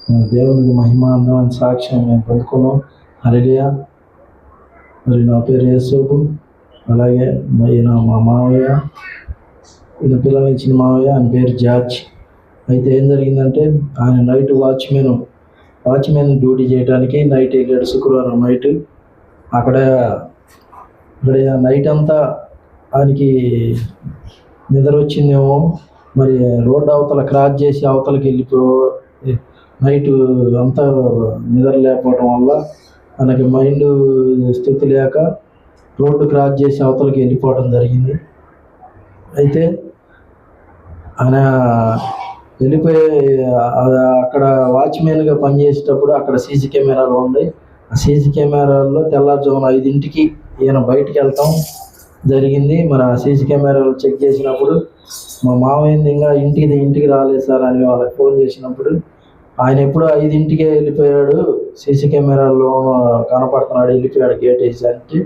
దేవునికి మహిమ అందమైన సాక్ష్యం మేము పొందుకున్నాం. హల్లెలూయా. మరి నా పేరు యేసోబు, అలాగే ఈయన మా మావయ్య, ఈయన పిల్లలు ఇచ్చిన మావయ్య, ఆయన పేరు జార్జ్. అయితే ఏం జరిగిందంటే ఆయన నైట్ వాచ్మెన్ డ్యూటీ చేయడానికి నైట్ వెళ్ళాడు. శుక్రవారం నైట్ అక్కడ నైట్ అంతా ఆయనకి నిద్ర వచ్చిందేమో, మరి రోడ్డు అవతల క్రాస్ చేసి అవతలకి నైట్ అంతా నిద్ర లేకపోవడం వల్ల ఆయనకి మైండ్ స్థితి లేక రోడ్డు క్రాస్ చేసి అవతలకి వెళ్ళిపోవడం జరిగింది. అయితే ఆయన వెళ్ళిపోయి అక్కడ వాచ్మెన్గా పనిచేసేటప్పుడు అక్కడ సీసీ కెమెరాలు ఉన్నాయి. ఆ సీసీ కెమెరాల్లో తెల్లారుజామున 5ంటికి ఈయన బయటికి వెళ్తాం జరిగింది. మరి ఆ సీసీ కెమెరాలు చెక్ చేసినప్పుడు మా మామయ్య ఇంకా ఇంటికి రాలేదు సార్ అని వాళ్ళకి ఫోన్ చేసినప్పుడు ఆయన ఎప్పుడో 5ంటికే వెళ్ళిపోయాడు, సీసీ కెమెరాల్లో కనపడుతున్నాడు, వెళ్ళిపోయాడు గేట్ వేసి అంటే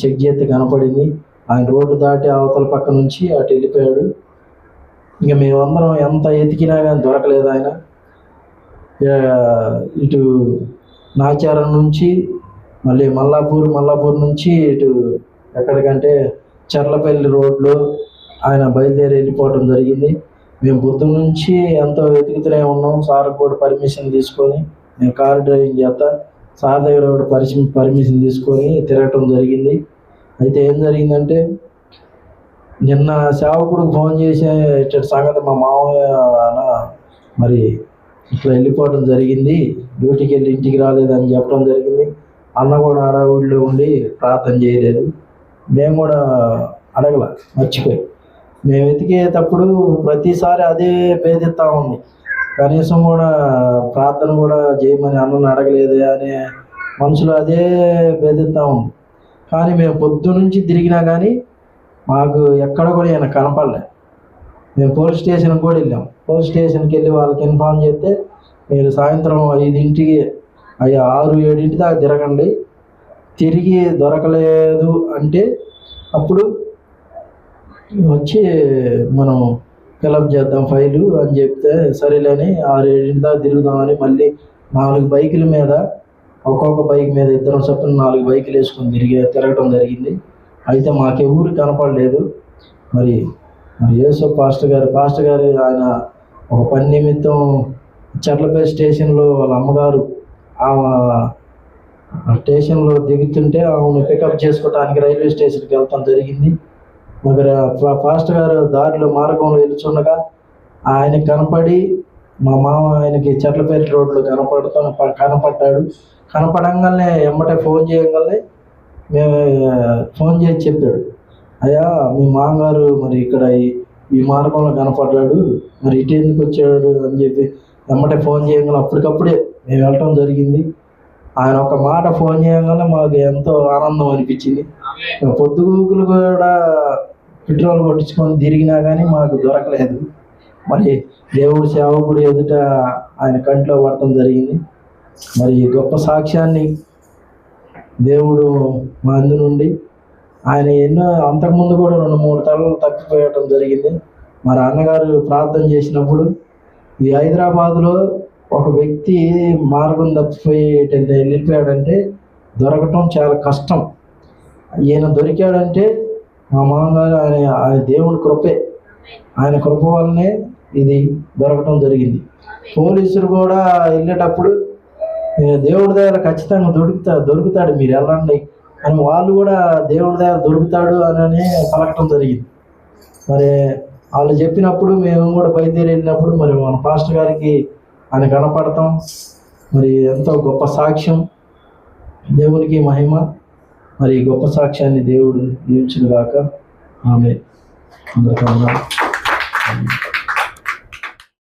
చెక్ చేస్తే కనపడింది. ఆయన రోడ్డు దాటి అవతల పక్క నుంచి అటు వెళ్ళిపోయాడు. ఇంకా మేమందరం ఎంత ఎతికినా కానీ దొరకలేదు ఆయన. ఇటు నాచారం నుంచి మళ్ళీ మల్లాపూర్ నుంచి ఇటు ఎక్కడికంటే చర్లపల్లి రోడ్లో ఆయన బయలుదేరి వెళ్ళిపోవడం జరిగింది. మేము పొద్దు నుంచి ఎంతో వెతుకుతూనే ఉన్నాం. సార్ కూడా పర్మిషన్ తీసుకొని, నేను కారు డ్రైవింగ్ చేస్తా, సార్ దగ్గర కూడా పర్మిషన్ తీసుకొని తిరగటం జరిగింది. అయితే ఏం జరిగిందంటే నిన్న సేవకుడికి ఫోన్ చేసే ఇచ్చటి సంగతి మా మామయ్య మరి ఇట్లా వెళ్ళిపోవడం జరిగింది, డ్యూటీకి వెళ్ళి ఇంటికి రాలేదని చెప్పడం జరిగింది. అన్న కూడా హడావుడిలో ఉండి ప్రార్థన చేయలేదు. మేము కూడా అడగల, మర్చిపోయి మేము వెతికేటప్పుడు ప్రతిసారి అదే భేదిస్తూ ఉంది. కనీసం కూడా ప్రార్థన కూడా చేయమని అన్నను అడగలేదు అనే మనసులో అదే భేదిస్తూ ఉంది. కానీ మేము పొద్దు నుంచి తిరిగినా కానీ మాకు ఎక్కడ కూడా ఆయన కనపడలే. మేము పోలీస్ స్టేషన్కి కూడా వెళ్ళాం. పోలీస్ స్టేషన్కి వెళ్ళి వాళ్ళకి ఇన్ఫార్మ్ చేస్తే మీరు సాయంత్రం 5ంటికి 6-7 దాకా తిరగండి, తిరిగి దొరకలేదు అంటే అప్పుడు వచ్చి మనం ఫిలప్ చేద్దాం ఫైలు అని చెప్తే సరేలేని 6-7 దాకా తిరుగుదామని మళ్ళీ 4 బైకుల మీద ఒక్కొక్క బైక్ మీద ఇద్దరం చొప్పున 4 బైకులు వేసుకొని తిరగటం జరిగింది. అయితే మాకెవరు కనపడలేదు. మరి యేసు పాస్టర్ గారు ఆయన ఒక పని నిమిత్తం చర్లపల్లి స్టేషన్లో వాళ్ళ అమ్మగారు స్టేషన్లో దిగుతుంటే ఆమెను పికప్ చేసుకోవడానికి రైల్వే స్టేషన్కి వెళ్తాం జరిగింది. మరి పాస్టర్ గారు దారిలో మార్గంలో వెళ్తుండగా ఆయనకి కనపడి మా మామ ఆయనకి చర్లపల్లి రోడ్లో కనపడ్డాడు. కనపడంగానే ఎమ్మటే ఫోన్ చేయగానే మేము ఫోన్ చేసి చెప్పాడు, అయ్యా మీ మామగారు మరి ఇక్కడ ఈ మార్గంలో కనపడ్డాడు, మరి ఇటు ఎందుకు వచ్చాడు అని చెప్పి ఎమ్మటే ఫోన్ చేయగానే అప్పటికప్పుడే మేము వెళ్ళటం జరిగింది. ఆయన ఒక మాట ఫోన్ చేయగానే మాకు ఎంతో ఆనందం అనిపించింది. పొద్దుగూకులు కూడా పెట్రోల్ కొట్టించుకొని తిరిగినా కానీ మాకు దొరకలేదు. మరి దేవుడి సేవకుడు ఎదుట ఆయన కంట్లో పడటం జరిగింది. మరి గొప్ప సాక్ష్యాన్ని దేవుడు మా అందు నుండి ఆయన ఎన్నో అంతకుముందు కూడా 2-3 తలలు తప్పిపోయటం జరిగింది. మరి అన్నగారు ప్రార్థన చేసినప్పుడు ఈ హైదరాబాదులో ఒక వ్యక్తి మార్గం తప్పిపోయి వెళ్ళిపోయాడంటే దొరకటం చాలా కష్టం. ఈయన దొరికాడంటే మా మామగారు ఆయన దేవుడి కృపే, ఆయన కృప వల్లనే ఇది దొరకటం జరిగింది. పోలీసులు కూడా వెళ్ళేటప్పుడు దేవుడి దగ్గర ఖచ్చితంగా దొరుకుతాడు మీరు వెళ్ళండి అని వాళ్ళు కూడా దేవుడి దగ్గర దొరుకుతాడు అని పలకటం జరిగింది. మరి వాళ్ళు చెప్పినప్పుడు మేము కూడా బయలుదేరి వెళ్ళినప్పుడు మరి మన పాస్టర్ గారికి ఆయన కనపడతాం. మరి ఎంతో గొప్ప సాక్ష్యం, దేవునికి మహిమ. మరి గొప్ప సాక్ష్యాన్ని దేవుడు దీవించును గాక. ఆమేన్. అందరికీ వందనాలు.